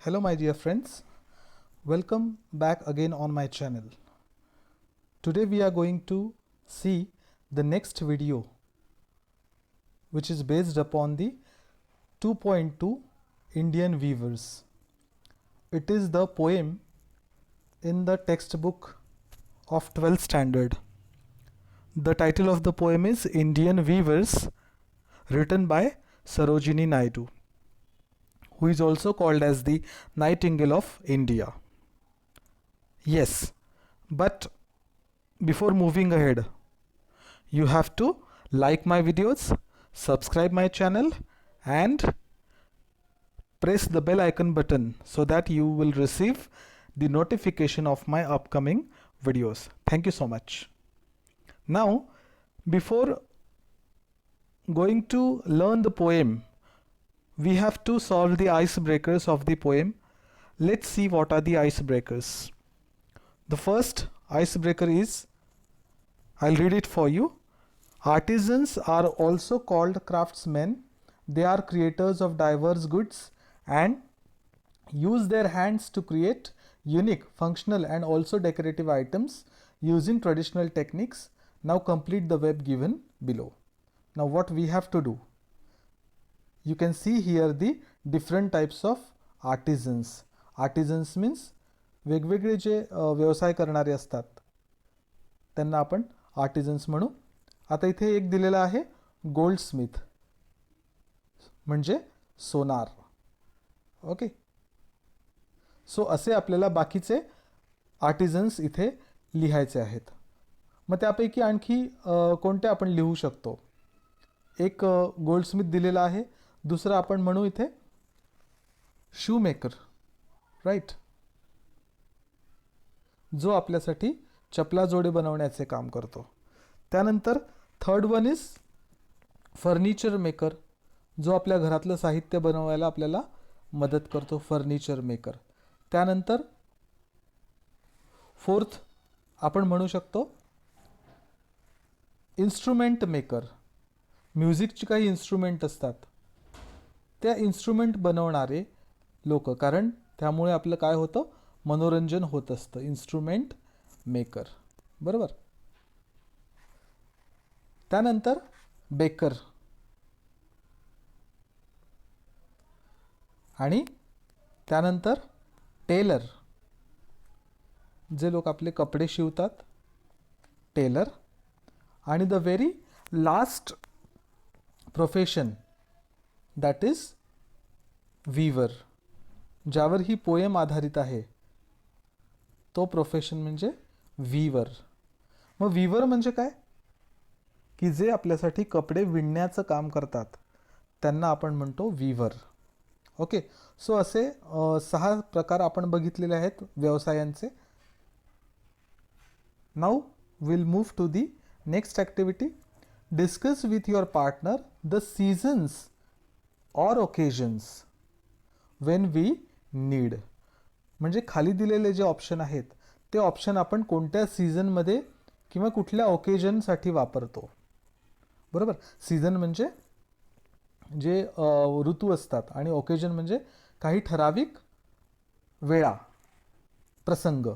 Hello my dear friends, welcome back again on my channel. Today we are going to see the next video which is based upon the 2.2 Indian Weavers. It is the poem in the textbook of 12th standard. The title of the poem is Indian Weavers, written by Sarojini Naidu, who is also called as the Nightingale of India. Yes, but before moving ahead, you have to like my videos, subscribe my channel and press the bell icon button so that you will receive the notification of my upcoming videos. Thank you so much. Now, before going to learn the poem, we have to solve the icebreakers of the poem. Let's see what are the icebreakers. The first icebreaker is, I'll read it for you. Artisans are also called craftsmen. They are creators of diverse goods and use their hands to create unique, functional and also decorative items using traditional techniques. Now complete the web given below. Now what we have to do? You can see here the different types of artisans. Artisans means वेगवेगळे जे व्यवसाय करणारे असतात त्यांना आपण artisans म्हणू. आता इथे एक दिलेला आहे गोल्डस्मिथ म्हणजे सोनार. ओके, सो असे आपल्याला बाकीचे आर्टिजन्स इथे लिहायचे आहेत. मग त्यापैकी आणखी कोणते आपण लिहू शकतो? एक गोल्डस्मिथ दिलेला आहे. दुसरा आपण म्हणू इथे शू मेकर, राईट, जो आपल्यासाठी चपला जोडे बनवण्याचे काम करतो. त्यानंतर third one is furniture maker, जो आपल्या घरातलं साहित्य बनवायला आपल्याला मदत करतो, फर्निचर मेकर. त्यानंतर फोर्थ आपण म्हणू शकतो इन्स्ट्रुमेंट मेकर. म्युझिकची काही इन्स्ट्रुमेंट असतात त्या इन्स्ट्रुमेंट बनवणारे लोक, कारण त्यामुळे आपलं काय होतं, मनोरंजन होत असतं. इन्स्ट्रुमेंट मेकर, बरोबर. त्यानंतर बेकर आणि त्यानंतर टेलर, जे लोक आपले कपडे शिवतात, टेलर. आणि the very last profession that is वीवर, ज्यावर ही पोएम आधारित आहे तो प्रोफेशन म्हणजे वीवर. मग वीवर म्हणजे काय? की जे आपल्यासाठी कपडे विणण्याचं काम करतात त्यांना आपण म्हणतो वीवर. ओके, सो असे 6 प्रकार आपण बघितलेले आहेत व्यवसायांचे. Now will move to the next activity. Discuss with your partner the seasons or occasions when we need. म्हणजे खाली दिलेले जे ऑप्शन आहेत ते ऑप्शन आपण कोणत्या सीझनमध्ये किंवा कुठल्या ओकेजनसाठी वापरतो, बरोबर. सीझन म्हणजे जे ऋतू असतात आणि ओकेजन म्हणजे काही ठराविक वेळा, प्रसंग.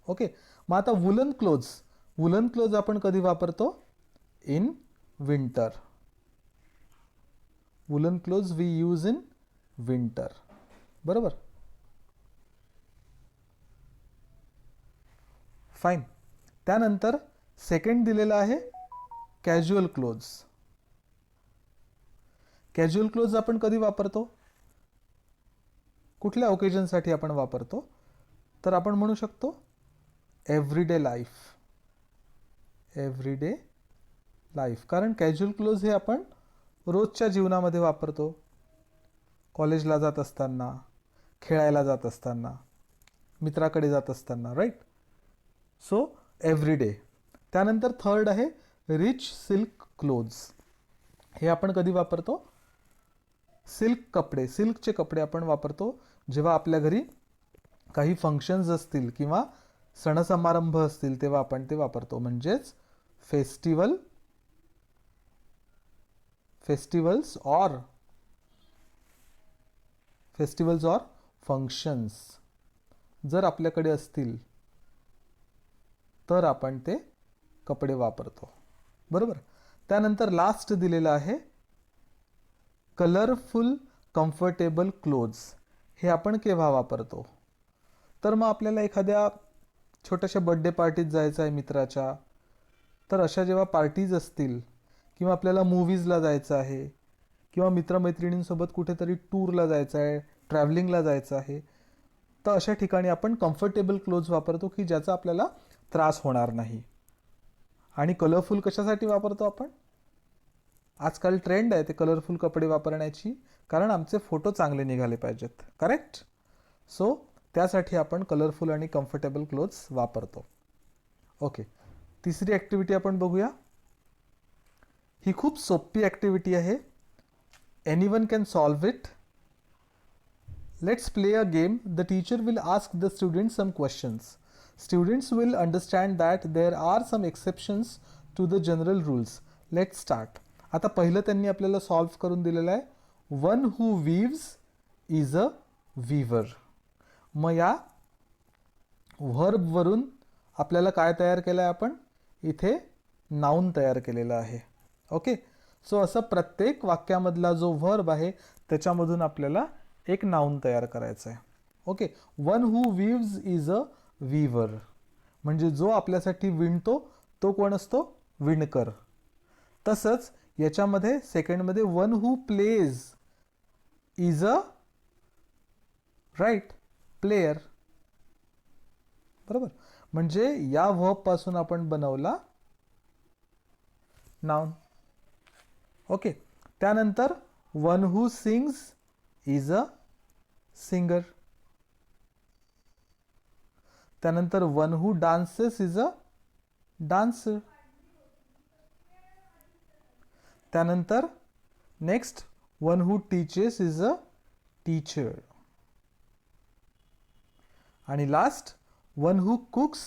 ओके, मग आता वुलन क्लोथ्स, वुलन क्लोथ्स आपण कधी वापरतो? In winter. Woollen clothes we use in winter, बरोबर. फाईन. त्यानंतर सेकंड दिलेला आहे कॅज्युअल क्लोथ्स. कॅज्युअल क्लोथ्स आपण कधी वापरतो? कुठल्या ओकेजनसाठी आपण वापरतो? तर आपण म्हणू शकतो एव्हरीडे लाईफ. एव्हरीडे लाईफ, कारण कॅज्युअल क्लोथ्स हे आपण रोजच्या जीवनामध्ये वापरतो. कॉलेजला जात असताना, खेळायला जात असताना, मित्राकडे जात असताना, राईट. So everyday. त्यानंतर थर्ड आहे रिच सिल्क क्लोथ्स. हे आपण कधी वापरतो? सिल्क कपडे, सिल्कचे कपडे आपण वापरतो जेव्हा आपल्या घरी काही फंक्शन्स असतील किंवा सणसमारंभ असतील तेव्हा आपण ते वापरतो. म्हणजेच फेस्टिवल्स ऑर फंक्शन्स जर आपल्याकडे असतील तर आपण ते कपडे वापरतो, बरोबर. त्यानंतर लास्ट दिलेलं आहे कलरफुल कम्फर्टेबल क्लोथ्स. हे आपण केव्हा वापरतो? तर मग आपल्याला एखाद्या छोट्याशा बर्थडे पार्टीत जायचं आहे मित्राच्या, तर अशा जेव्हा पार्टीज असतील किंवा आपल्याला मूव्हीजला जायचं आहे किंवा मित्रमैत्रिणींसोबत कुठेतरी टूरला जायचं आहे, ट्रॅव्हलिंगला जायचं आहे, तर अशा ठिकाणी आपण कम्फर्टेबल क्लोथ्स वापरतो की ज्याचा आपल्याला त्रास होणार नाही. आणि कलरफुल कशासाठी वापरतो आपण? आजकाल ट्रेंड आहे ते कलरफुल कपडे वापरण्याची, कारण आमचे फोटो चांगले निघाले पाहिजेत, करेक्ट. सो त्यासाठी आपण कलरफुल आणि कम्फर्टेबल क्लोथ्स वापरतो. ओके, तिसरी ॲक्टिव्हिटी आपण बघूया. ही खूप सोपी ॲक्टिव्हिटी आहे. Anyone can solve it. Let's play a game. The teacher will ask the students some questions. Students will understand that there are some exceptions to the general rules. Let's start. आता पहिलं त्यांनी आपल्याला solve करून दिलेलं आहे. One who weaves is a वीवर. मग या व्हर्बवरून आपल्याला काय तयार केलं आहे? आपण इथे नाऊन तयार केलेलं आहे. ओके, सो असं प्रत्येक वाक्यामधला जो व्हर्ब आहे त्याच्यामधून आपल्याला एक नाऊन तयार करायचं आहे. Okay, one who weaves is a वीवर म्हणजे जो आपल्यासाठी विणतो तो कोण असतो? विणकर. तसंच याच्यामध्ये सेकंडमध्ये one who pledge is a right player, बरोबर. म्हणजे या व्हर्ब पासून आपण बनवला नाउन. ओके, त्यानंतर one who sings is a singer. त्यानंतर one who dances is a dancer. त्यानंतर next one who teaches is a teacher. आणि last one who cooks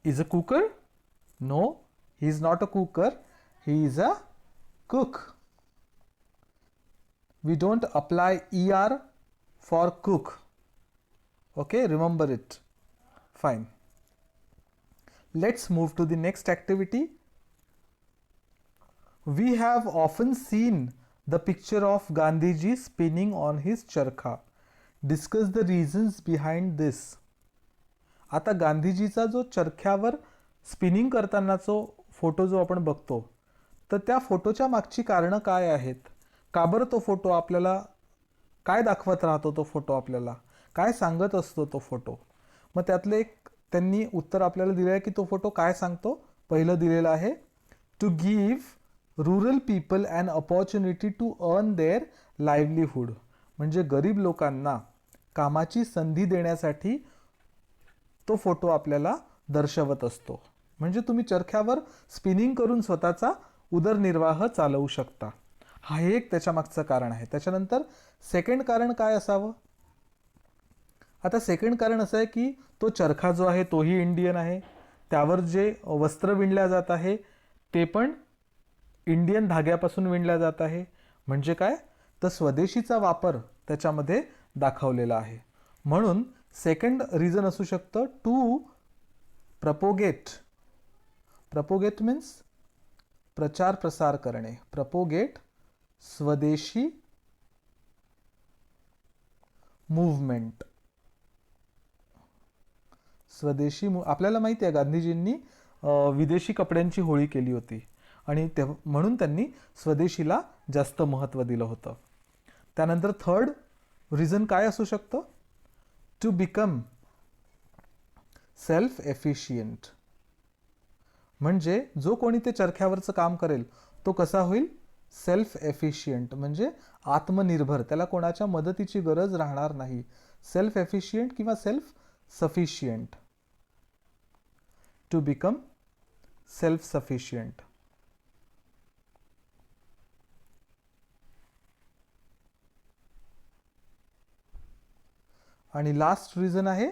is a cooker. No, he is not a cooker, he is a cook. We don't apply ER for cook. Okay, remember it. Fine. Let's move to the next activity. We have often seen the picture of Gandhiji spinning on his charkha. Discuss the reasons behind this. आता गांधीजीचा जो चरख्यावर spinning करतानाचा photo जो आपण बघतो, तर त्या फोटोच्या मागची कारणं काय आहेत? का बरं तो फोटो आपल्याला काय दाखवत राहतो? तो फोटो आपल्याला काय सांगत असतो तो फोटो? मग त्यातलं एक त्यांनी उत्तर आपल्याला दिलं आहे की तो फोटो काय सांगतो. पहिलं दिलेलं आहे to give rural people an opportunity to earn their livelihood. म्हणजे गरीब लोकांना कामाची संधी देण्यासाठी तो फोटो आपल्याला दर्शवत असतो. म्हणजे तुम्ही चरख्यावर स्पिनिंग करून स्वतःचा उदरनिर्वाह चालवू शकता. हा एक त्याच्या मागचं कारण आहे. त्याच्यानंतर सेकंड कारण काय असावं? आता सेकंड कारण असं आहे की तो चरखा जो आहे तोही इंडियन आहे. त्यावर जे वस्त्र विणल्या जात आहे ते पण इंडियन धाग्यापासून विणल्या जात आहे. म्हणजे काय? तर स्वदेशीचा वापर त्याच्यामध्ये दाखवलेला आहे. म्हणून सेकंड रिझन असू शकतं टू प्रपोगेट. प्रपोगेट मीन्स प्रचार प्रसार करणे. प्रपोगेट स्वदेशी मूव्हमेंट. स्वदेशी आपल्याला माहिती आहे गांधीजींनी विदेशी कपड्यांची होळी केली होती आणि म्हणून त्यांनी स्वदेशीला जास्त महत्त्व दिलं होतं. त्यानंतर थर्ड रिझन काय असू शकतं? To become self efficient. म्हणजे जो कोणी ते चरख्यावरचं काम करेल तो कसा होईल? सेल्फ एफिशियंट म्हणजे आत्मनिर्भर. त्याला कोणाच्या मदतीची गरज राहणार नाही. सेल्फ एफिशियंट किंवा self sufficient. To become self sufficient. आणि लास्ट रिझन आहे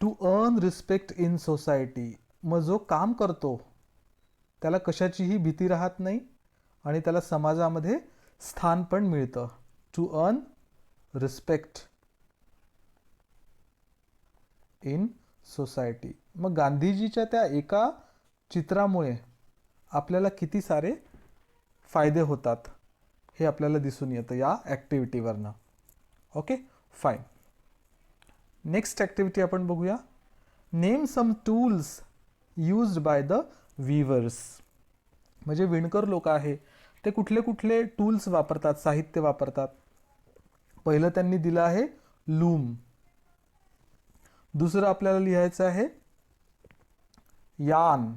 to earn respect in society. मग जो काम करतो त्याला कशाचीही भीती राहत नाही आणि त्याला समाजामध्ये स्थान पण मिळतं. To earn respect in society. मग गांधीजीच्या त्या एका चित्रामुळे आपल्याला किती सारे फायदे होतात हे आपल्याला दिसून येतं या ॲक्टिव्हिटीवरनं. Okay, fine. नेक्स्ट ॲक्टिव्हिटी आपण बघूया. Name some tools used by the viewers. म्हणजे विणकर लोक आहे ते कुठले कुठले टूल्स वापरतात, साहित्य वापरतात. पहिलं त्यांनी दिलं आहे लूम. दुसरं आपल्याला लिहायचं आहे यान.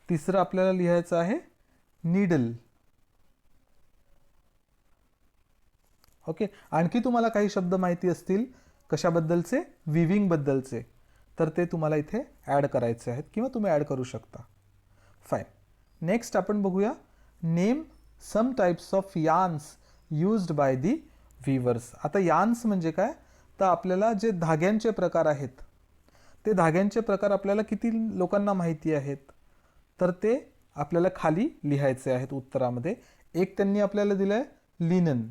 तिसरं आपल्याला लिहायचं आहे नीडल. ओके, आणखी तुम्हाला काही शब्द माहिती असतील कशाबद्दलचे, विविंग बद्दलचे, तर ते तुम्हाला इथे ॲड करायचे आहेत किंवा तुम्ही ॲड करू शकता. फाईन. नेक्स्ट आपण बघूया. Name some types of yarns used by the weavers. आता यार्न्स म्हणजे काय, तर आपल्याला जे धाग्यांचे प्रकार आहेत ते धाग्यांचे प्रकार आपल्याला किती लोकांना माहिती आहेत, तर ते आपल्याला खाली लिहायचे आहेत उत्तरामध्ये. एक त्यांनी आपल्याला दिलं आहे लिनन.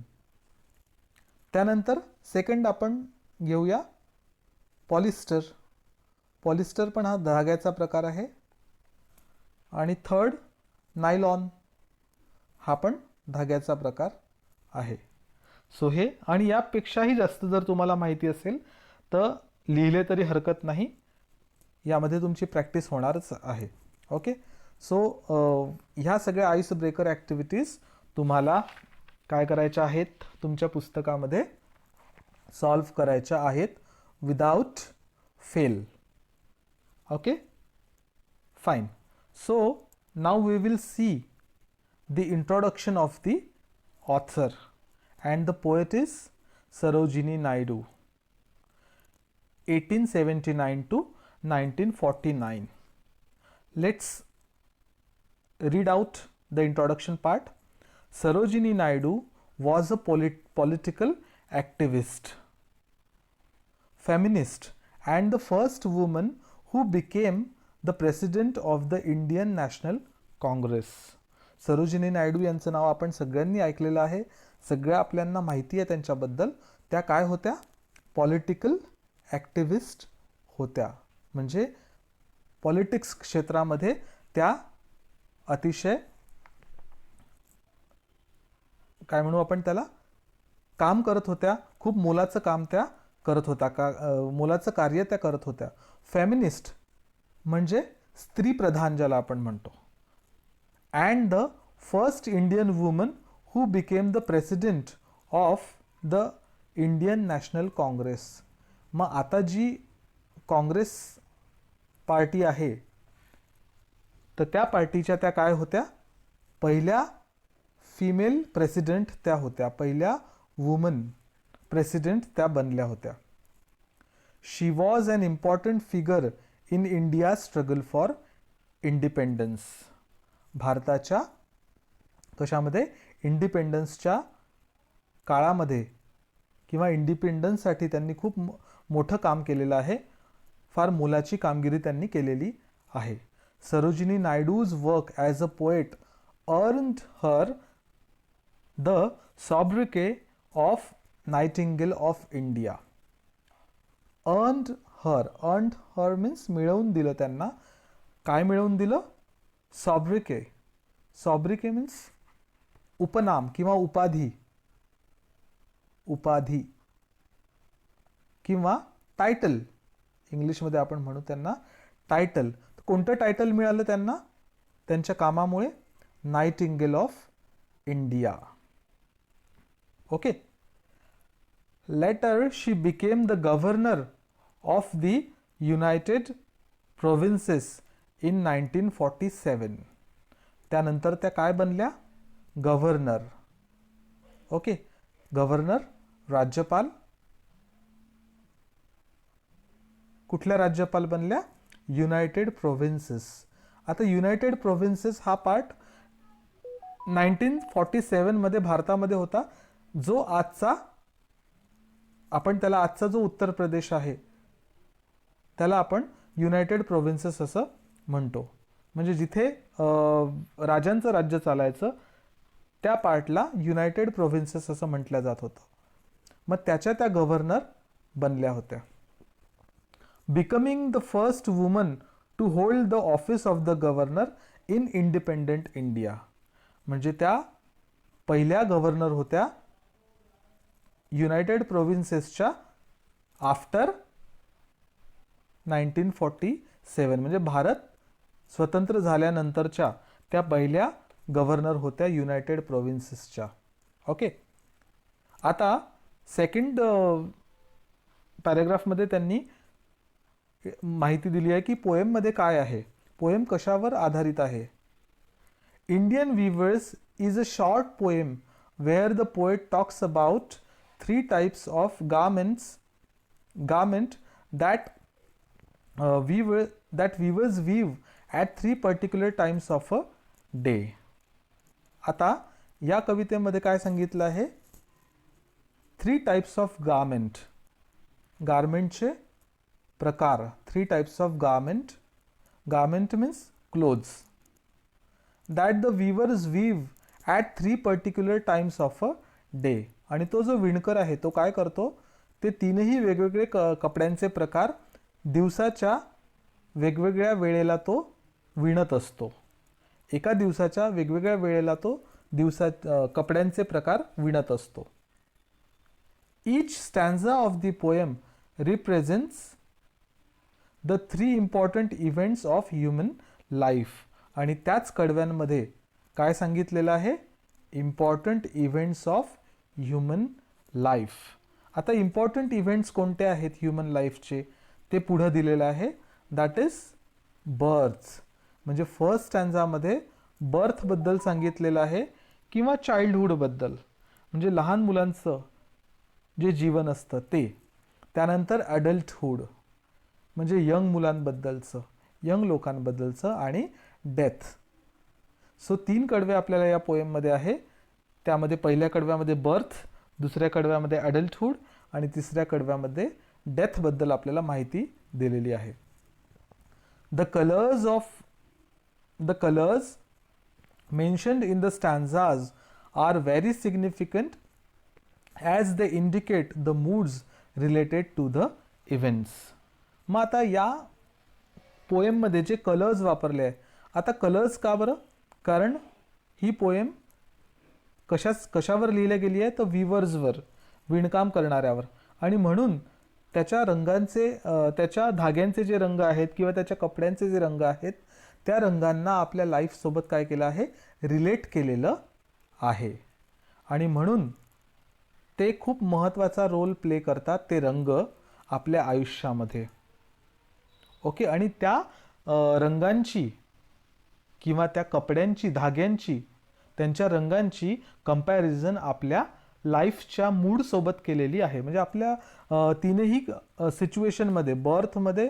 त्यानंतर सेकंड आपण घेऊया पॉलिस्टर. पॉलिस्टर पण हा धाग्याचा प्रकार आहे. आणि थर्ड नायलॉन, हा पण धाग्याचा प्रकार आहे. सो हे आणि यापेक्षाही जास्त जर तुम्हाला माहिती असेल तर लिहिले तरी हरकत नाही, यामध्ये तुमची प्रॅक्टिस होणारच आहे. ओके, सो ह्या सगळ्या आईस ब्रेकर ॲक्टिव्हिटीज तुम्हाला काय करायच्या आहेत, तुमच्या पुस्तकामध्ये सॉल्व करायच्या आहेत without fail. Okay, fine. So now we will see the introduction of the author, and the poet is Sarojini Naidu, 1879 to 1949. Let's read out the introduction part. Sarojini Naidu was a political activist, feminist, and the first woman who became the president of the Indian National Congress. Sarojini Naidu यांचं नाव आपण सगळ्यांनी ऐकलेलं आहे, सगळ्या आपल्यांना माहिती आहे त्यांच्याबद्दल. त्या काय होत्या, पॉलिटिकल ॲक्टिव्हिस्ट होत्या. म्हणजे पॉलिटिक्स क्षेत्रामध्ये त्या अतिशय काय म्हणू आपण त्याला, काम करत होत्या. खूप मोलाचं काम त्या करत होत्या, मोलाचं कार्य त्या करत होत्या. फेमिनिस्ट म्हणजे स्त्रीप्रधान ज्याला आपण म्हणतो. and the first Indian woman who became the president of the Indian National Congress. मग आता जी काँग्रेस पार्टी आहे तर त्या पार्टीच्या त्या काय होत्या, पहिल्या फिमेल प्रेसिडेंट त्या होत्या, पहिल्या वुमन प्रेसिडेंट त्या बनल्या होत्या. She was an important figure in India struggle for independence. भारताच्या कशामध्ये, इंडिपेंडन्सच्या काळामध्ये किंवा इंडिपेंडन्ससाठी त्यांनी खूप मोठं काम केलेलं आहे. फार मोलाची कामगिरी त्यांनी केलेली आहे. Sarojini Naidu's work as a poet earned her the sobriquet of nightingale of India. Earned her means मिळवून दिलं त्यांना. काय मिळवून दिलं, सॉब्रिके. सॉब्रिके मीन्स उपनाम किंवा उपाधी, उपाधी किंवा टायटल, इंग्लिशमध्ये आपण म्हणू त्यांना टायटल. कोणतं टायटल मिळालं त्यांना त्यांच्या कामामुळे, nightingale of India. Okay. Later she became the governor of the united provinces in 1947. त्यानंतर त्या काय बनल्या, गव्हर्नर. ओके, गव्हर्नर राज्यपाल. कुठल्या राज्यपाल बनल्या, युनायटेड प्रोव्हिन्सेस. आता युनायटेड प्रोव्हिन्सेस हा पार्ट 1947 मध्ये भारतामध्ये होता, जो आजचा आपण त्याला आजचा जो उत्तर प्रदेश आहे त्याला आपण युनायटेड प्रोव्हिन्सेस असं म्हणतो. म्हणजे जिथे राजांचं राज्य चालायचं त्या पार्टला युनायटेड प्रोव्हिन्सेस असं म्हटलं जात होतं. मग त्याच्या त्या गव्हर्नर बनल्या होत्या. Becoming the first woman to hold the office of the governor in independent India. म्हणजे त्या पहिल्या गव्हर्नर होत्या युनायटेड प्रोव्हिन्सेसच्या आफ्टर 1947. म्हणजे भारत स्वतंत्र झाल्यानंतरच्या त्या पहिल्या गव्हर्नर होत्या युनायटेड प्रोव्हिन्सेसच्या. ओके. आता सेकंड पॅरेग्राफमध्ये त्यांनी माहिती दिली आहे की पोएममध्ये काय आहे, पोएम कशावर आधारित आहे. Indian weavers is a short poem where the poet talks about 3 types of garment that weavers weave at 3 particular times of a day. आता या कवितेमध्ये काय सांगितलं आहे, 3 टाइप्स ऑफ गार्मेंट, गारमेंटचे प्रकार, 3 types of garment, garment means clothes, that the weavers weave at 3 particular times of a day. आणि तो जो विणकर आहे तो काय करतो, ते 3ही वेगवेगळे कपड्यांचे प्रकार दिवसाच्या वेगवेगळ्या वेळेला तो विणत असतो. एका दिवसाच्या वेगवेगळ्या वेळेला तो कपड्यांचे प्रकार विणत असतो. Each stanza of the poem represents the 3 important events of human life. आणि त्याच कडव्यांमध्ये काय सांगितलेलं आहे, important events of human life. आता इम्पॉर्टंट इव्हेंट्स कोणते आहेत ह्युमन लाईफचे ते पुढं दिलेलं आहे, दॅट इज बर्थ. म्हणजे फर्स्ट स्टॅन्झामध्ये बर्थबद्दल सांगितलेलं आहे किंवा चाइल्डहूडबद्दल, म्हणजे लहान मुलांचं जे जीवन असतं ते. त्यानंतर ॲडल्टहूड म्हणजे यंग मुलांबद्दलचं, यंग लोकांबद्दलचं, आणि डेथ. सो 3 कडवे आपल्याला या पोएममध्ये आहे. त्यामध्ये पहिल्या कडव्यामध्ये बर्थ, दुसऱ्या कडव्यामध्ये ॲडल्टहूड आणि तिसऱ्या कडव्यामध्ये डेथबद्दल आपल्याला माहिती दिलेली आहे. The colours mentioned in the stanzas are very significant as they indicate the moods related to the events. मग आता या पोएममध्ये जे कलर्स वापरले आहे, आता कलर्स का बरं, कारण ही पोएम कशावर लिहिली गेली आहे, तर वीवर्सवर, विणकाम करणाऱ्यावर. आणि म्हणून त्याच्या रंगांचे, त्याच्या धाग्यांचे जे रंग आहेत किंवा त्याच्या कपड्यांचे जे रंग आहेत त्या रंगांना आपल्या लाईफसोबत काय केलं आहे, रिलेट केलेलं आहे. आणि म्हणून ते खूप महत्त्वाचा रोल प्ले करतात, ते रंग आपल्या आयुष्यामध्ये. ओके. आणि त्या रंगांची किंवा त्या कपड्यांची, धाग्यांची, त्यांच्या रंगांची कंपॅरिझन आपल्या लाईफच्या मूडसोबत केलेली आहे. म्हणजे आपल्या 3ही सिच्युएशनमध्ये, बर्थमध्ये,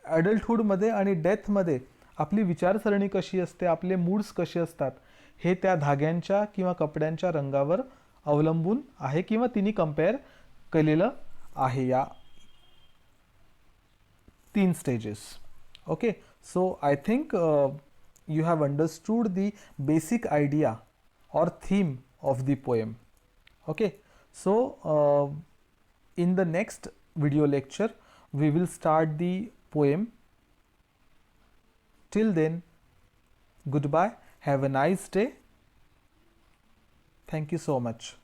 ॲडल्टहूडमध्ये आणि डेथमध्ये आपली विचारसरणी कशी असते, आपले मूड्स कसे असतात, हे त्या धाग्यांच्या किंवा कपड्यांच्या रंगावर अवलंबून आहे किंवा तिने कंपेअर केलेलं आहे या 3 stages. Okay. So I think you have understood the basic idea or theme of the poem. Okay. So in the next video lecture we will start the poem. Till then, goodbye, have a nice day. Thank you so much.